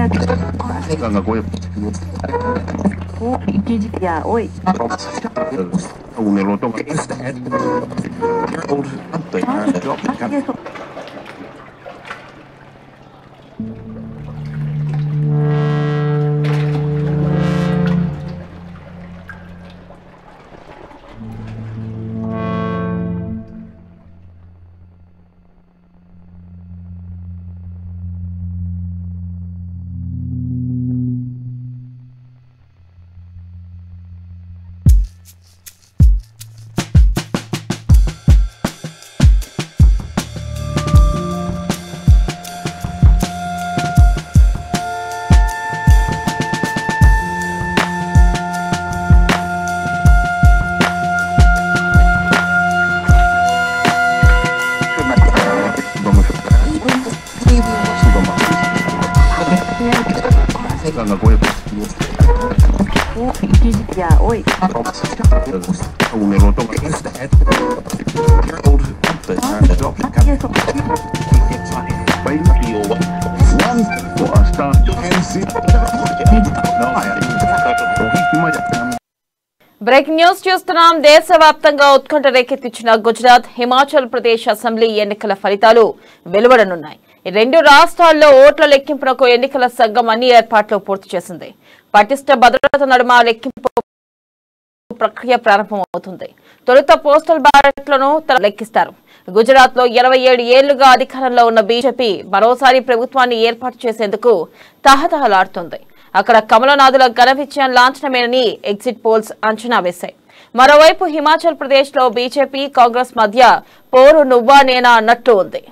Ganga Goy. Yeah, oi. Un eloto. Ganga Goy. Yeah, oi. Un eloto. Breaking news చూస్తున్నాం. దేశవ్యాప్తంగా ఉత్కంఠ రేకెత్తించిన Gujarat, Himachal Pradesh assembly ఎన్నికల ఫలితాలు వెలువడనున్నాయి. ఈ రెండు రాష్ట్రాల్లో ఓట్ల లెక్కింపునకు ఎన్నికల సంఘం అన్ని ఏర్పాట్లు పూర్తి చేసింది. పటిష్ట భద్రత నడుమ లెక్కింపు ప్రక్రియ ప్రారంభమవుతుంది. తొలుత పోస్టల్ బ్యాలెట్లను లెక్కిస్తారు. గుజరాత్ లో 27 ఏళ్లుగా అధికారంలో ఉన్న బీజేపీ మరోసారి ప్రభుత్వాన్ని ఏర్పాటు చేసేందుకు తహతహలాడుతుంది. అక్కడ కమలనాథుల ఘన విజయం లాంఛనమేనని ఎగ్జిట్ పోల్స్ అంచనా వేశాయి. మరోవైపు హిమాచల్ ప్రదేశ్ లో బీజేపీ, కాంగ్రెస్ మధ్య పోరు నువ్వా నేనా అన్నట్టు ఉంది.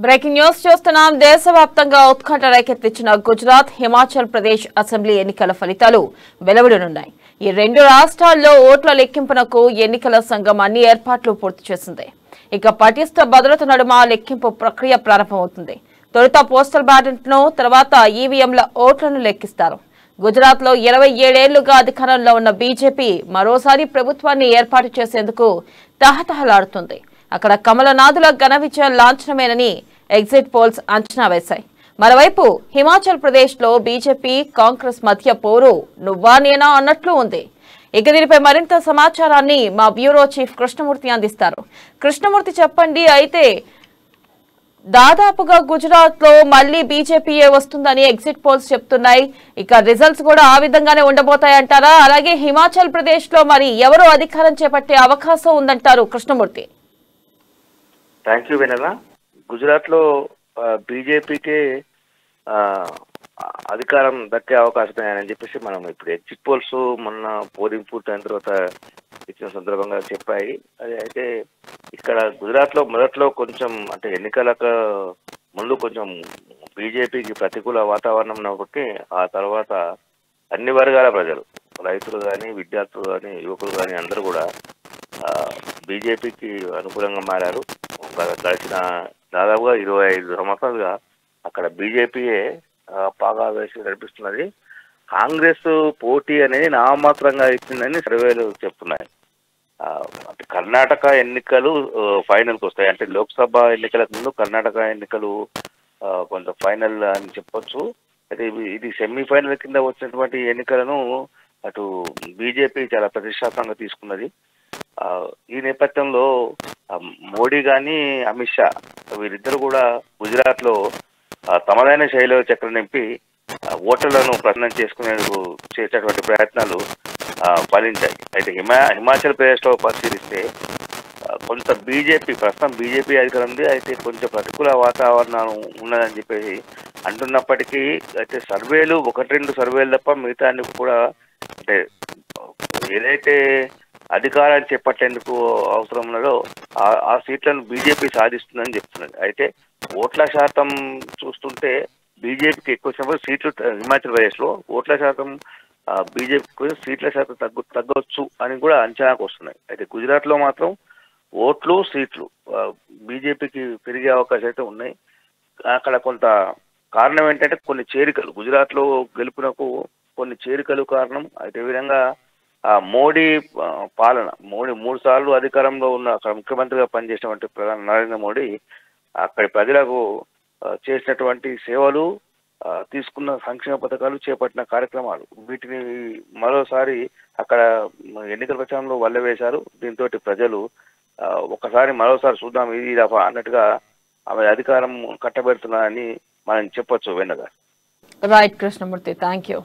బ్రేకింగ్ న్యూస్ చూస్తున్నాం. దేశవ్యాప్తంగా ఉత్కంఠ రేకెత్తించిన గుజరాత్, హిమాచల్ ప్రదేశ్ అసెంబ్లీ ఎన్నికల ఫలితాలు వెలువడనున్నాయి. ఈ రెండు రాష్ట్రాల్లో ఓట్ల లెక్కింపునకు ఎన్నికల సంఘం అన్ని ఏర్పాట్లు పూర్తి చేసింది. ఇక పటిష్ట భద్రత నడుమ లెక్కింపు ప్రక్రియ ప్రారంభమవుతుంది. తొలుత పోస్టల్ బ్యాలెట్లను, తర్వాత ఈవీఎంల ఓట్లను లెక్కిస్తారు. గుజరాత్ లో 27 ఏళ్లుగా అధికారంలో ఉన్న బీజేపీ మరోసారి ప్రభుత్వాన్ని ఏర్పాటు చేసేందుకు తహతహలాడుతుంది. అక్కడ కమలనాథుల ఘన విజయం లాంఛనమేనని ఎగ్జిట్ పోల్స్ అంచనా వేశాయి. మరోవైపు హిమాచల్ ప్రదేశ్ లో బీజేపీ, కాంగ్రెస్ మధ్య పోరు నువ్వా నేనా అన్నట్లు ఉంది. ఇక దీనిపై మరింత సమాచారాన్ని మా బ్యూరో చీఫ్ కృష్ణమూర్తి అందిస్తారు. కృష్ణమూర్తి చెప్పండి, అయితే దాదాపుగా గుజరాత్ లో మళ్లీ బీజేపీయే వస్తుందని ఎగ్జిట్ పోల్స్ చెప్తున్నాయి. ఇక రిజల్ట్స్ కూడా ఆ విధంగానే ఉండబోతాయంటారా? అలాగే హిమాచల్ ప్రదేశ్ లో మరి ఎవరు అధికారం చేపట్టే అవకాశం ఉందంటారు కృష్ణమూర్తి? థ్యాంక్ యూ వెనెల. గుజరాత్ లో బీజేపీకే అధికారం దక్కే అవకాశం ఉన్నాయని చెప్పేసి మనం ఇప్పుడు ఎగ్జిట్ పోల్స్ మొన్న పోలింగ్ పూర్తయిన తర్వాత ఇచ్చిన సందర్భంగా చెప్పాయి. అది అయితే ఇక్కడ గుజరాత్ లో మొదట్లో కొంచెం అంటే ఎన్నికలకు ముందు కొంచెం బీజేపీకి ప్రతికూల వాతావరణం ఉన్నప్పటికీ ఆ తర్వాత అన్ని వర్గాల ప్రజలు, రైతులు కానీ, విద్యార్థులు కానీ, యువకులు కానీ అందరూ కూడా బీజేపీకి అనుకూలంగా మారారు. గడిచిన దాదాపుగా 25 సంవత్సరాలుగా అక్కడ బీజేపీయే పాగా వేసి నడిపిస్తున్నది. కాంగ్రెస్ పోటీ అనేది నామమాత్రంగా ఇచ్చిందని సర్వేలు చెప్తున్నాయి. అంటే కర్ణాటక ఎన్నికలు ఫైనల్కి వస్తాయి. అంటే లోక్సభ ఎన్నికలకు ముందు కర్ణాటక ఎన్నికలు కొంత ఫైనల్ అని చెప్పొచ్చు. అయితే ఇది సెమీఫైనల్ కింద వచ్చినటువంటి ఎన్నికలను అటు బీజేపీ చాలా ప్రతిష్టాత్మకంగా తీసుకున్నది. ఈ నేపథ్యంలో మోడీ కానీ అమిత్ షా వీరిద్దరు కూడా గుజరాత్లో తమదైన శైలిలో చక్రం నింపి ఓటర్లను ప్రసన్నం చేసుకునేందుకు చేసేటువంటి ప్రయత్నాలు ఫలించాయి. అయితే హిమాచల్ ప్రదేశ్లో పరిశీలిస్తే కొంత ప్రస్తుతం బీజేపీ అధికారం ఉంది. అయితే కొంచెం ప్రతికూల వాతావరణం ఉన్నదని చెప్పేసి అంటున్నప్పటికీ అయితే సర్వేలు 1-2 సర్వేలు తప్ప మిగతా కూడా అంటే ఏదైతే అధికారాన్ని చేపట్టేందుకు అవసరం ఉన్నదో ఆ సీట్లను బీజేపీ సాధిస్తుందని చెప్తున్నది. అయితే ఓట్ల శాతం చూస్తుంటే బీజేపీకి ఎక్కువ సీట్లు హిమాచల్ ప్రదేశ్లో ఓట్ల శాతం బీజేపీకి సీట్ల శాతం తగ్గొచ్చు అని కూడా అంచనాకు వస్తున్నాయి. అయితే గుజరాత్లో మాత్రం ఓట్లు సీట్లు బీజేపీకి పెరిగే అవకాశాలు అయితే ఉన్నాయి. అక్కడ కొంత కారణం ఏంటంటే కొన్ని చేరికలు గుజరాత్లో గెలుపునకు కొన్ని చేరికలు కారణం. అయితే ఈ విధంగా మోడీ పాలన 3 సార్లు అధికారంలో ఉన్న అక్కడ ముఖ్యమంత్రిగా పనిచేసినటువంటి ప్రధాని నరేంద్ర మోడీ అక్కడి ప్రజలకు చేసినటువంటి సేవలు, తీసుకున్న సంక్షేమ పథకాలు, చేపట్టిన కార్యక్రమాలు వీటిని మరోసారి అక్కడ ఎన్నికల ప్రచారంలో వల్లవేశారు. దీంతో ప్రజలు ఒకసారి మరోసారి చూద్దాం ఇది దఫా అన్నట్టుగా ఆమె అధికారం కట్టబెడుతున్నారని మనం చెప్పొచ్చు. వెన్నగా రైట్ కృష్ణమూర్తి, థ్యాంక్ యూ.